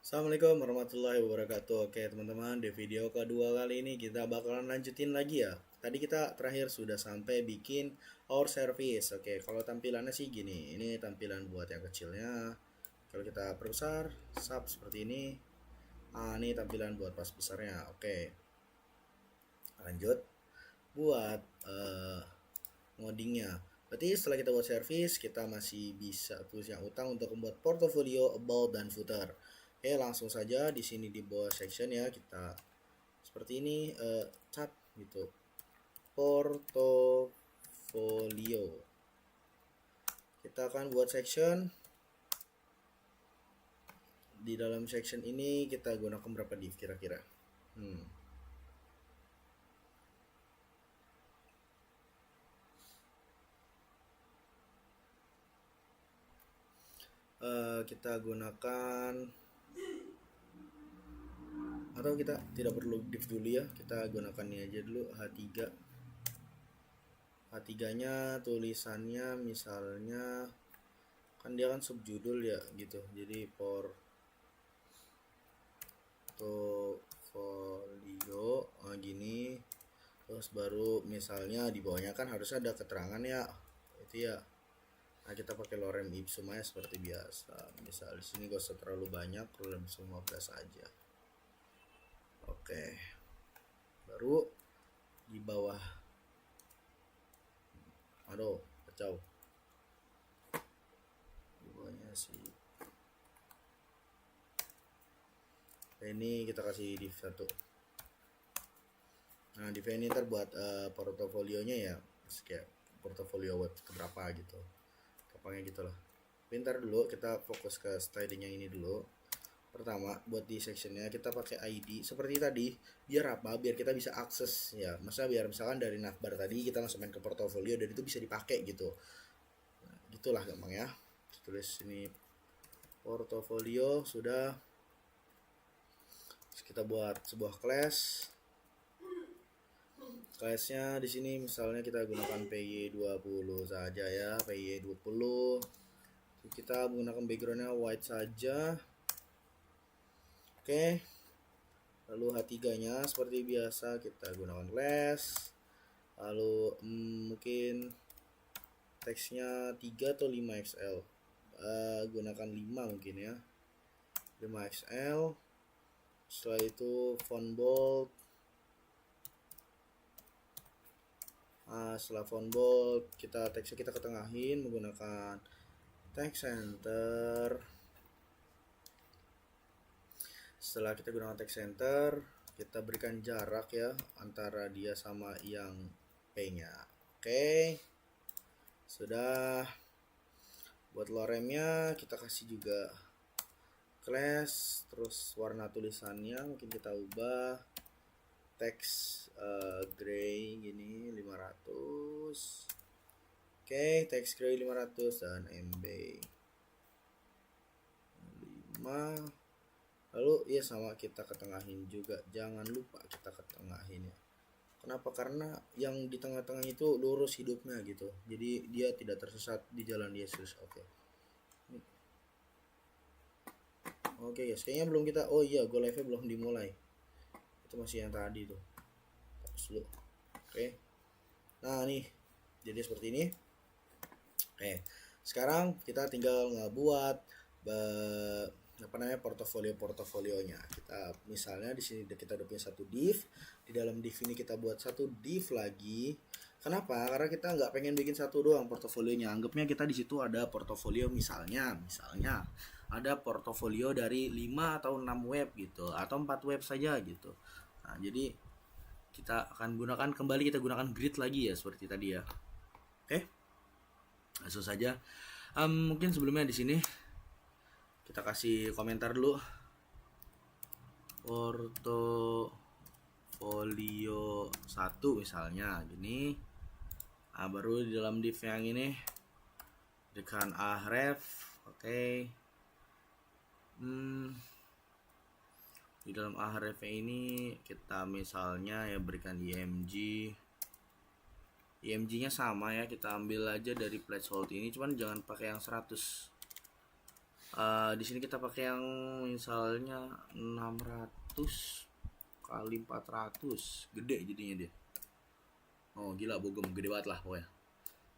Assalamualaikum warahmatullahi wabarakatuh. Oke teman-teman, di video kedua kali ini kita bakalan lanjutin lagi ya. Tadi kita terakhir sudah sampai bikin our service. Oke, kalau tampilannya sih gini. Ini tampilan buat yang kecilnya. Kalau kita perbesar, sub seperti ini. Ini tampilan buat pas besarnya. Oke, lanjut buat ngodingnya. Berarti setelah kita buat service, kita masih bisa tulis yang utang untuk membuat portofolio, about, dan footer. Oke, langsung saja di sini di bawah section ya, kita seperti ini, tab gitu, portofolio. Kita akan buat section. Di dalam section ini kita gunakan berapa div kira-kira? Kita gunakan, atau kita tidak perlu div dulu ya, kita gunakan ini aja dulu, H3 nya tulisannya misalnya kan dia kan subjudul ya gitu, jadi portofolio gini. Terus baru misalnya di bawahnya kan harusnya ada keterangan ya, itu ya. Nah, kita pakai lorem ipsum aja seperti biasa. Misal di sini gak usah terlalu banyak, lorem ipsum 15 aja. Oke. Baru di bawah. Aduh, kacau. Di bawahnya sih. Ini kita kasih div 1. Nah, div ini ntar buat portofolionya ya. Kayak portofolio web keberapa gitu. Gampangnya gitu lah. Pintar dulu, kita fokus ke styling yang ini dulu. Pertama, buat di sectionnya kita pakai ID seperti tadi. Biar apa? Biar kita bisa akses ya. Maksudnya biar misalkan dari navbar tadi kita langsung main ke portofolio dan itu bisa dipakai gitu. Nah, gitulah gampang ya. Tulis ini portofolio sudah. Terus kita buat sebuah class. Classnya di sini misalnya kita gunakan PY20 saja ya, PY20. Kita menggunakan backgroundnya white saja. Oke. Lalu H3 nya seperti biasa kita gunakan class. Lalu mungkin teksnya 3 atau 5 XL. Gunakan 5 mungkin ya, 5 XL. Setelah itu font bold. Setelah font bold, teksnya kita ketengahin menggunakan text center. Setelah kita gunakan text center, kita berikan jarak ya antara dia sama yang P-nya. Oke. Sudah. Buat loremnya kita kasih juga class, terus warna tulisannya mungkin kita ubah teks gray gini 500. Oke, teks gray 500 dan MB 5. Lalu ya sama kita ketengahin juga, jangan lupa kita ketengahin ya. Kenapa? Karena yang di tengah-tengah itu lurus hidupnya gitu, jadi dia tidak tersesat di jalan Yesus. Oke guys, kayaknya belum kita, oh iya, go live nya belum dimulai, itu masih yang tadi tuh. Hapus dulu. Oke, nah nih jadi seperti ini. Oke, sekarang kita tinggal ngebuat portofolionya. Kita misalnya di sini kita udah punya satu div. Di dalam div ini kita buat satu div lagi. Kenapa? Karena kita nggak pengen bikin satu doang portofolionya. Anggapnya kita di situ ada portofolio misalnya ada portofolio dari 5 atau 6 web gitu, atau 4 web saja gitu. Nah, jadi kita akan kita gunakan grid lagi ya seperti tadi ya. Oke. Langsung saja. Mungkin sebelumnya di sini kita kasih komentar dulu. Portofolio 1 misalnya gini. Baru di dalam div yang ini dengan ahref. Oke. Di dalam ahref ini kita misalnya ya berikan img nya sama ya, kita ambil aja dari placeholder ini, cuman jangan pakai yang 100. Di sini kita pakai yang misalnya 600 kali 400, gede jadinya dia. Oh gila, bogem gede banget lah pokoknya,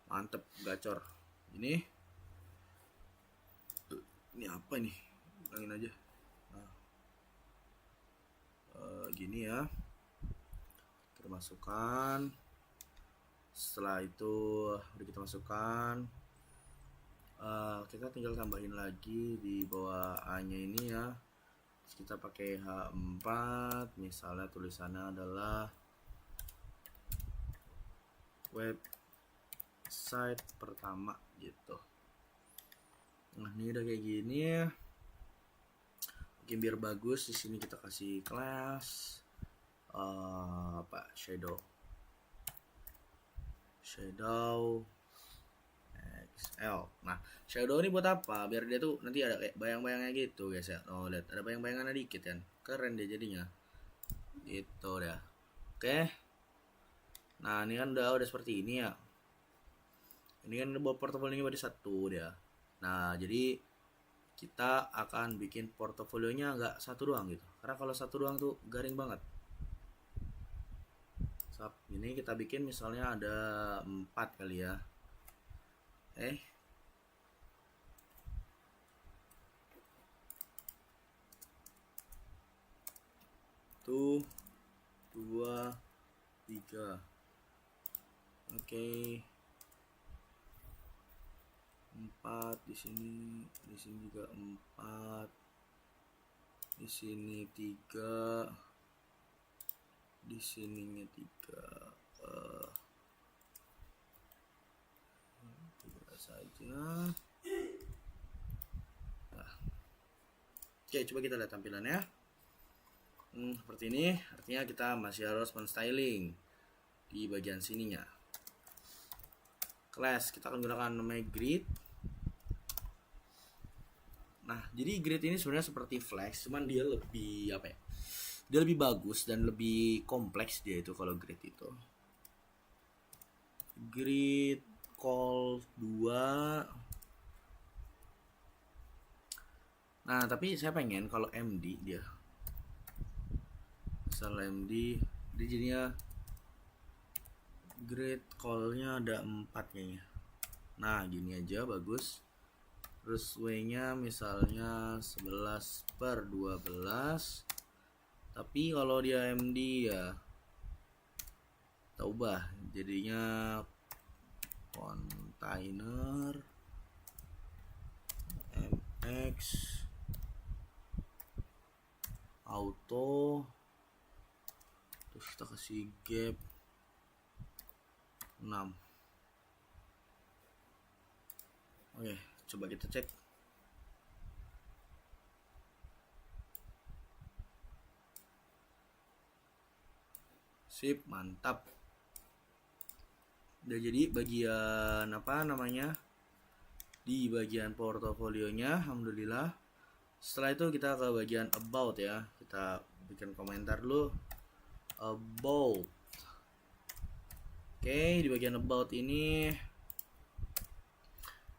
mantep gacor. Ini apa nih, bilangin aja. Nah, gini ya, kita masukkan. Setelah itu udah kita masukkan, kita tinggal tambahin lagi di bawah A nya ini ya. Terus kita pakai H4, misalnya tulisannya adalah website pertama gitu. Nah ini udah kayak gini ya. Mungkin biar bagus, di sini kita kasih class shadow XL. Nah shadow ini buat apa? Biar dia tuh nanti ada kayak bayang-bayangnya gitu guys ya. Oh lihat, ada bayang-bayangannya dikit kan, keren dia jadinya gitu dah. Oke, nah ini kan udah seperti ini ya. Ini kan buat portofolionya baru satu dia. Nah jadi kita akan bikin portofolionya nggak satu doang gitu, karena kalau satu doang tuh garing banget. Ini kita bikin misalnya ada 4 kali ya. Tuh 2 3. Oke. 4 di sini juga 4, di sini 3, di sininya 3, 3 saja. Nah. Oke, coba kita lihat tampilannya. Seperti ini, artinya kita masih harus men-styling di bagian sininya. Class kita akan gunakan namanya grid. Nah, jadi grid ini sebenarnya seperti flex, cuman dia lebih apa ya? Dia lebih bagus dan lebih kompleks dia itu kalau grid itu. Grid call 2. Nah, tapi saya pengen kalau MD dia. Misal MD dia jadinya grid call-nya ada 4 kayaknya. Nah, gini aja bagus. Terus W-nya misalnya 11/12. Tapi kalau dia MD ya kita ubah jadinya container MX auto, terus kita kasih gap 6. Oke, coba kita cek. Sip, mantap. Udah jadi bagian apa namanya, di bagian portofolionya, alhamdulillah. Setelah itu kita ke bagian about ya, kita bikin komentar dulu about. Oke, di bagian about ini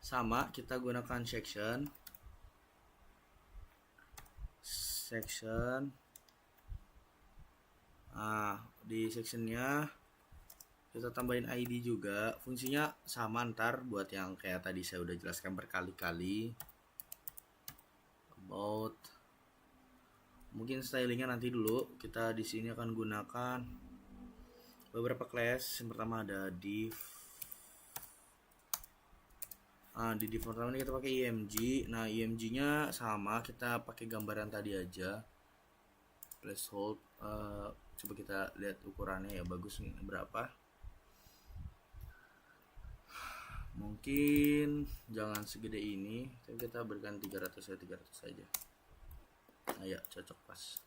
sama, kita gunakan section. Nah, di sectionnya kita tambahin ID juga. Fungsinya sama ntar buat yang kayak tadi saya udah jelaskan berkali-kali. About. Mungkin stylingnya nanti dulu. Kita di sini akan gunakan beberapa class. Yang pertama ada div. Di div pertama ini kita pakai img. Nah, img-nya sama, kita pakai gambaran tadi aja. Placehold. Coba kita lihat ukurannya ya, bagus nih berapa. Mungkin jangan segede ini, tapi kita berikan 300 ya, 300 saja. Nah ya, cocok pas.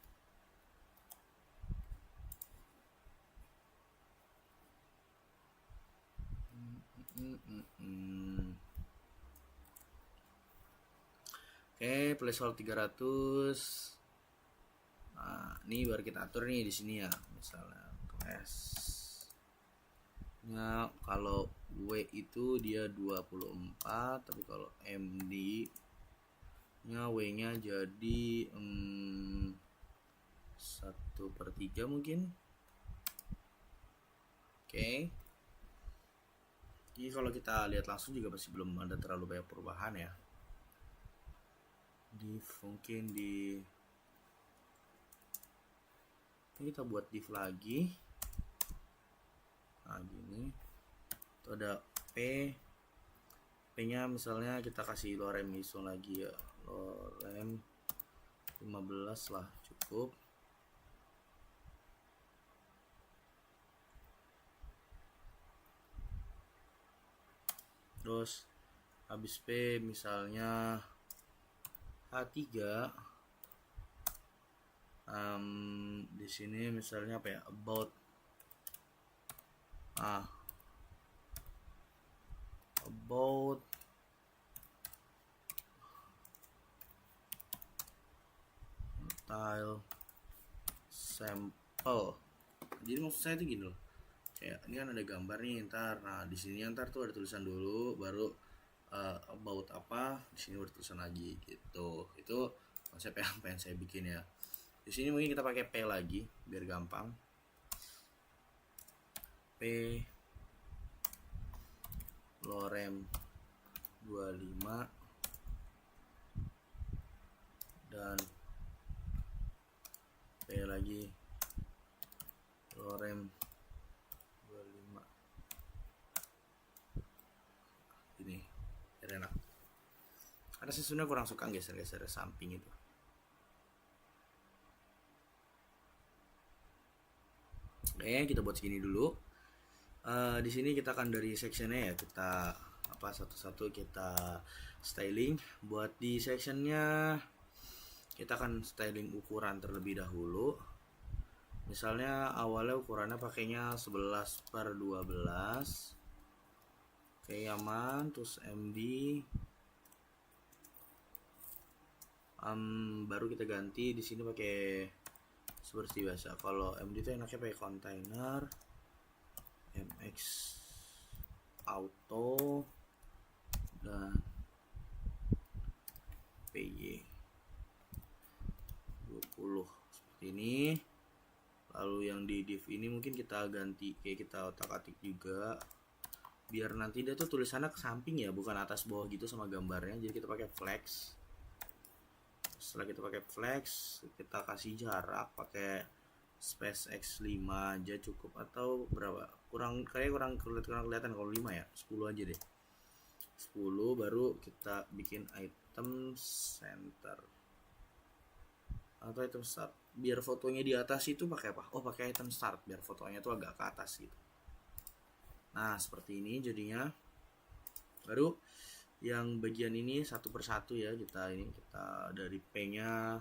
Oke, placeholder 300. Nah, ini baru kita atur nih di sini ya. Misalnya class-nya kalau W itu dia 24, tapi kalau MD W-nya jadi 1/3 mungkin. Oke. Jadi kalau kita lihat langsung juga masih belum ada terlalu banyak perubahan ya. Mungkin ini kita buat div lagi. Nah gini, itu ada P nya misalnya kita kasih lorem ISO lagi ya, lorem 15 lah cukup. Terus habis P misalnya H3, di sini misalnya apa ya, about tile sample. Jadi maksud saya itu gini loh, kayak ini kan ada gambar nih, nah di sini ntar tuh ada tulisan dulu, baru about apa, di sini baru tulisan lagi gitu. Itu konsep yang pengen saya bikin ya. Di sini mungkin kita pakai P lagi biar gampang. P lorem 25 dan P lagi lorem 25. Ini biar enak. Karena saya sebenarnya kurang suka geser-geser samping itu. Oke, kita buat segini dulu. Di sini kita akan dari sectionnya ya, kita satu-satu kita styling. Buat di sectionnya kita akan styling ukuran terlebih dahulu. Misalnya awalnya ukurannya pakainya 11/12. Oke, aman. Terus MD baru kita ganti di sini pakai seperti biasa. Kalau MD itu enaknya pakai container MX auto dan PY 20 seperti ini. Lalu yang di div ini mungkin kita ganti, kayak kita otak-atik juga biar nanti dia tuh tulisannya ke samping ya, bukan atas bawah gitu sama gambarnya. Jadi kita pakai flex. Setelah kita pakai flex, kita kasih jarak pakai space X5 aja cukup, atau berapa, kurang kelihatan kalau 5 ya, 10 aja deh. 10 baru kita bikin item center atau item start. Biar fotonya di atas itu pakai apa? Oh, pakai item start biar fotonya tuh agak ke atas gitu. Nah, seperti ini jadinya. Baru yang bagian ini satu persatu ya, kita dari P-nya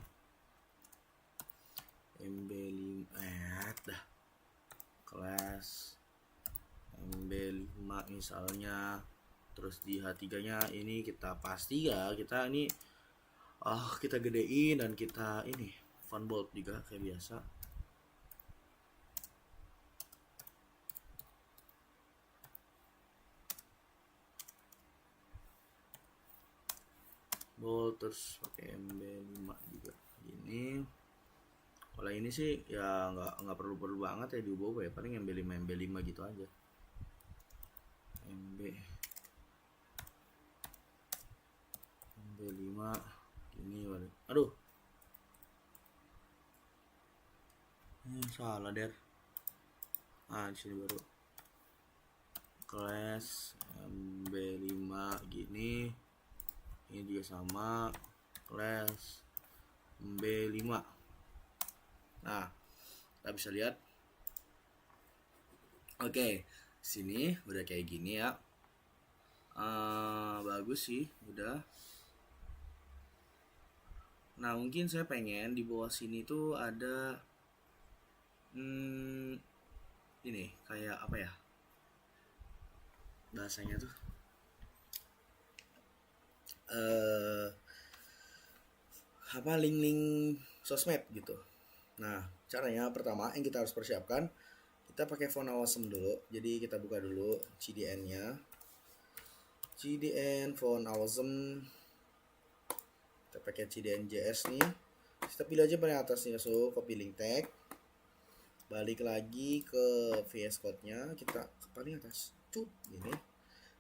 MB5 kelas MB5 misalnya. Terus di H3-nya ini kita pasti ya, kita gedein dan kita ini font bold juga kayak biasa. Bold, terus pakai MB5 juga gini. Kalau ini sih ya nggak perlu banget ya diubah ya, paling MB5 gitu aja. MB5 ini, aduh, salah der. Di sini baru class MB5 gini, ini juga sama class MB5. Nah, kita bisa lihat. Oke, sini udah kayak gini ya. Bagus sih, udah. Nah, mungkin saya pengen di bawah sini tuh ada ini kayak apa ya bahasanya tuh, link-link sosmed gitu. Nah, caranya pertama yang kita harus persiapkan, kita pakai font awesome dulu. Jadi kita buka dulu CDN-nya, CDN font awesome. Kita pakai CDNJS nih. Kita pilih aja paling atasnya, so copy link tag. Balik lagi ke VS Code-nya, kita ke paling atas. Cut, gini.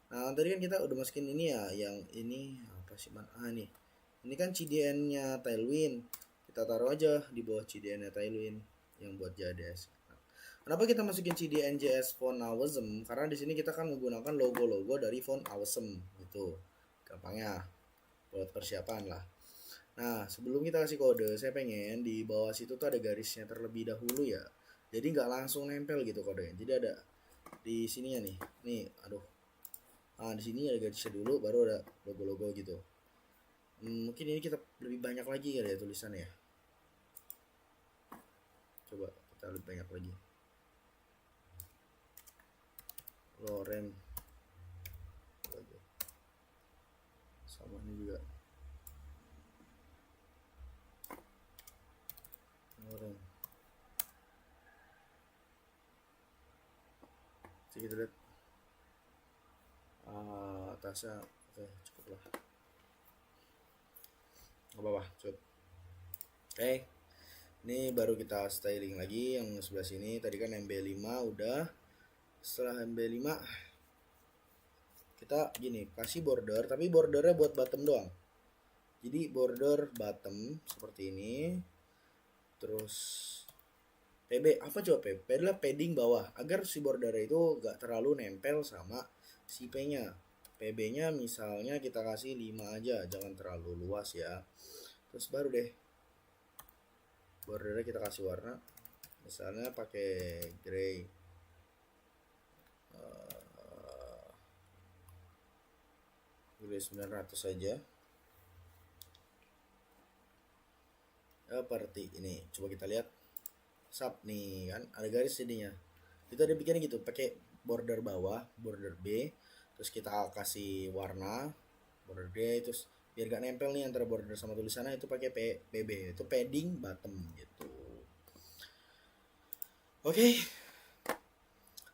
Nah, tadi kan kita udah masukin ini ya, yang ini apa sih man? Nih. Ini kan CDN-nya Tailwind. Kita taruh aja di bawah CDN-nya Tailwind yang buat JDS. Kenapa kita masukin CDNJS Font Awesome? Karena di sini kita kan menggunakan logo-logo dari Font Awesome gitu. Gampangnya buat persiapan lah. Nah, sebelum kita kasih kode, saya pengen di bawah situ tuh ada garisnya terlebih dahulu ya. Jadi nggak langsung nempel gitu kodenya. Jadi ada di sini ya nih. Nih, aduh. Nah, di sini ada garisnya dulu, baru ada logo-logo gitu. Mungkin ini kita lebih banyak lagi kali ya tulisannya ya. Coba kita lebih banyak lagi. Lorem sama ini juga Lorem. Jadi kita lihat atasnya oke, cukup lah, nggak apa-apa, cukup. Oke, ini baru kita styling lagi yang sebelah sini. Tadi kan MB5 udah. Setelah MB5 kita gini, kasih border, tapi bordernya buat bottom doang. Jadi border bottom seperti ini. Terus PB apa coba PB? Adalah padding bawah agar si border itu gak terlalu nempel sama si P-nya. PB-nya misalnya kita kasih 5 aja, jangan terlalu luas ya. Terus baru deh bordernya kita kasih warna, misalnya pakai gray. Gray 900 aja. Seperti ini. Coba kita lihat. Sub nih kan ada garis jadinya. Kita ada bikin gitu, pakai border bawah, border B, terus kita kasih warna border D, terus biar gak nempel nih antara border sama tulisannya, itu pakai PB, itu padding bottom gitu. Oke.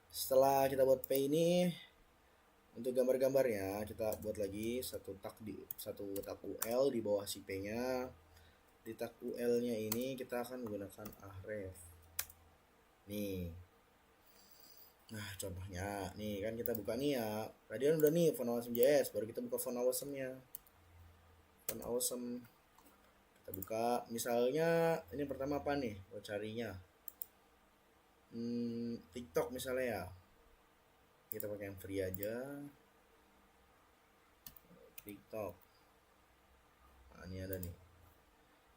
Setelah kita buat P ini, untuk gambar-gambarnya kita buat lagi satu tak UL di bawah si P-nya. Di tak UL-nya ini kita akan menggunakan ahref. Nih. Nah, contohnya nih kan kita buka nih ya. Tadi kan udah nih Font Awesome JS, baru kita buka Font Awesome-nya. Font Awesome. Kita buka, misalnya ini pertama apa nih? Buat carinya. TikTok misalnya ya. Kita pakai yang free aja. TikTok. Nah, ini ada nih.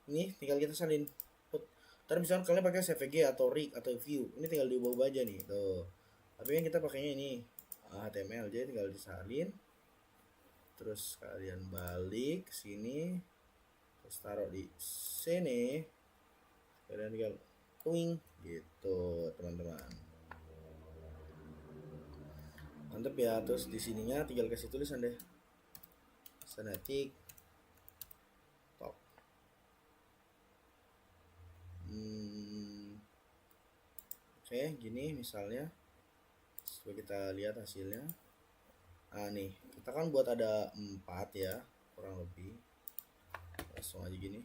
Ini tinggal kita salin. Ntar misalnya kalian pakai CVG atau rig atau view, ini tinggal diubah aja nih tuh. Tapi yang kita pakainya ini HTML, jadi tinggal disalin. Terus kalian balik ke sini, terus taruh di sini. Kalian tinggal twing gitu, teman-teman. Mantep ya. Terus di sininya tinggal kasih tulisan deh. Static top. Oke, gini misalnya. Coba kita lihat hasilnya. Nah nih, kita kan buat ada 4 ya, kurang lebih. Langsung aja gini.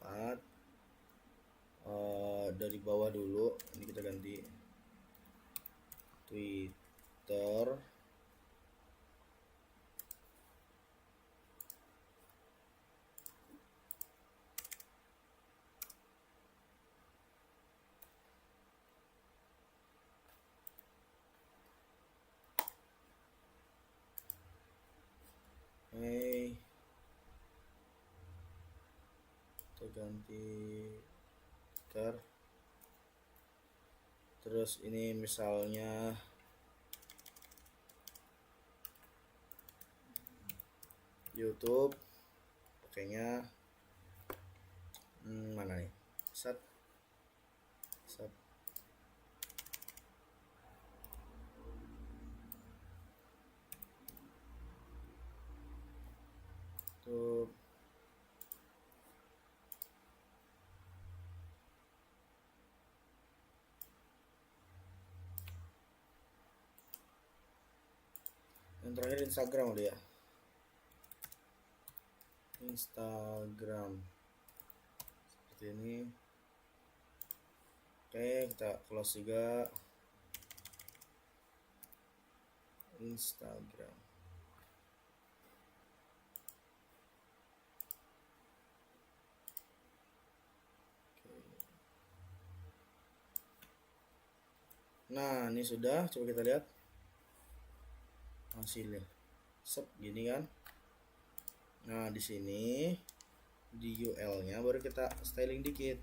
4. Dari bawah dulu, ini kita ganti Twitter. Kita ganti Twitter. Terus ini misalnya YouTube, pakainya mana nih? Set tuh. Yang terakhir Instagram udah ya. Instagram seperti ini. Oke, kita close juga Instagram. Nah, ini sudah, coba kita lihat hasilnya. Sep, gini kan. Nah, di sini di UL-nya baru kita styling dikit.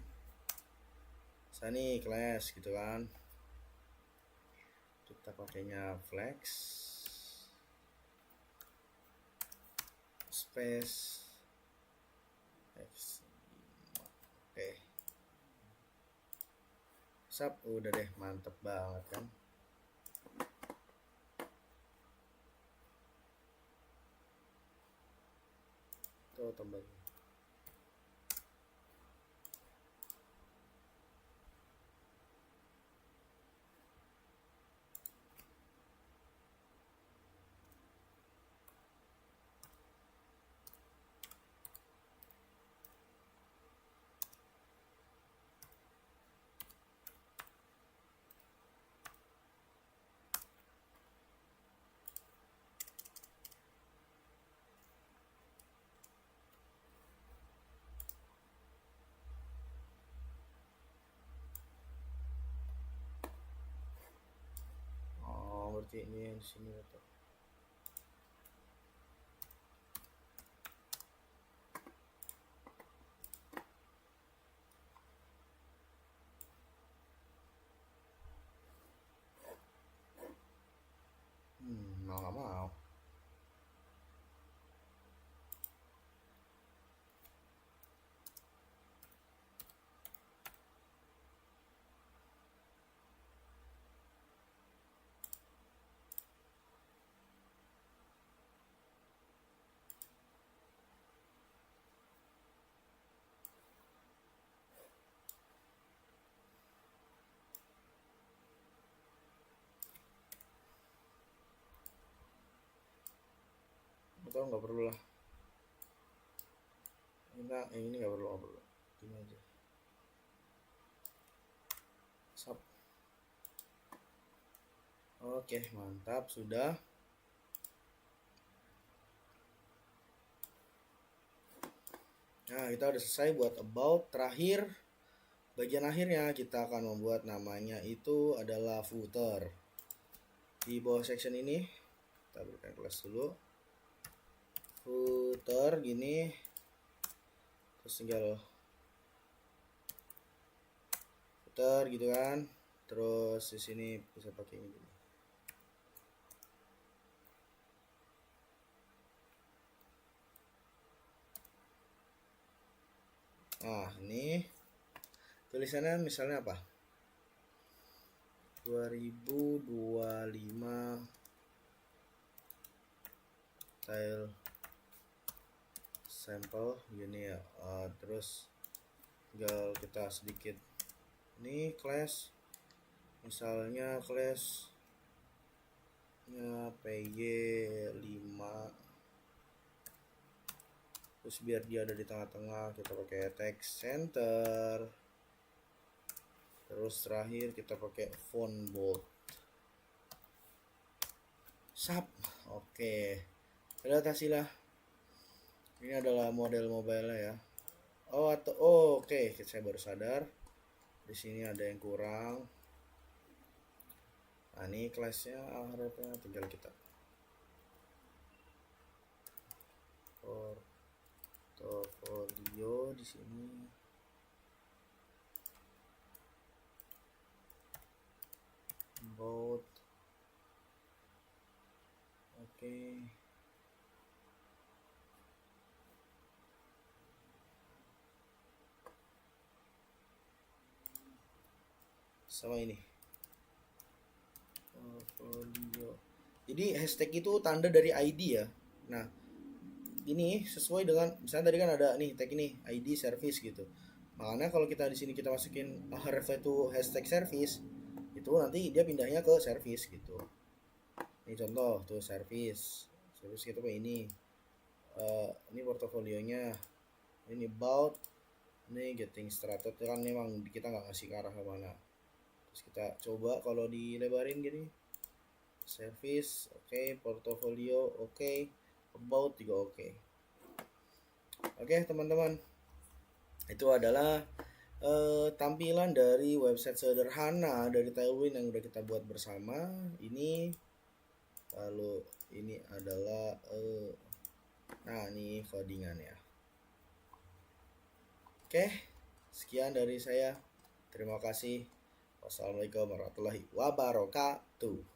Saya nih class gitu kan. Kita pakainya flex space X. Oke. Sap, udah deh, mantep banget kan. Tuh tambahin. Oh, berarti ini yang di sini tuh. Mau nggak mau. Atau nggak perlu lah. Ini nggak perlu, ini aja. Sap. Oke, mantap, sudah. Nah, kita udah selesai buat about. Terakhir, bagian akhirnya kita akan membuat namanya itu adalah footer. Di bawah section ini, kita berikan kelas dulu. Footer gini. Terus tinggal footer gitu kan. Terus di sini bisa pakai ini. Nah, ini tulisannya misalnya apa? 2025 tile sampel gini ya. Terus tinggal kita sedikit ini class, misalnya classnya PY5, terus biar dia ada di tengah-tengah kita pakai text center. Terus terakhir kita pakai font bold. Sap. Oke. Lihat hasilnya. Ini adalah model mobile ya. Oke, saya baru sadar. Di sini ada yang kurang. Nah, ini kelasnya harapnya tinggal kita portofolio di sini. About. Oke. Sama ini portfolio. Jadi hashtag itu tanda dari ID ya. Nah, ini sesuai dengan misalnya tadi kan ada nih tag ini ID service gitu. Makanya kalau kita di sini kita masukin ref itu hashtag service, itu nanti dia pindahnya ke service gitu. Ini contoh tuh service kita pakai ini Ini portofolionya, ini about, ini getting started kan memang kita nggak ngasih ke arah kemana. Terus kita coba kalau dilebarin gini, service oke, portofolio oke, about juga oke. Oke teman-teman, itu adalah tampilan dari website sederhana dari Tailwind yang udah kita buat bersama ini. Lalu ini adalah nah ini codingannya. Oke, sekian dari saya. Terima kasih. Wassalamualaikum warahmatullahi wabarakatuh.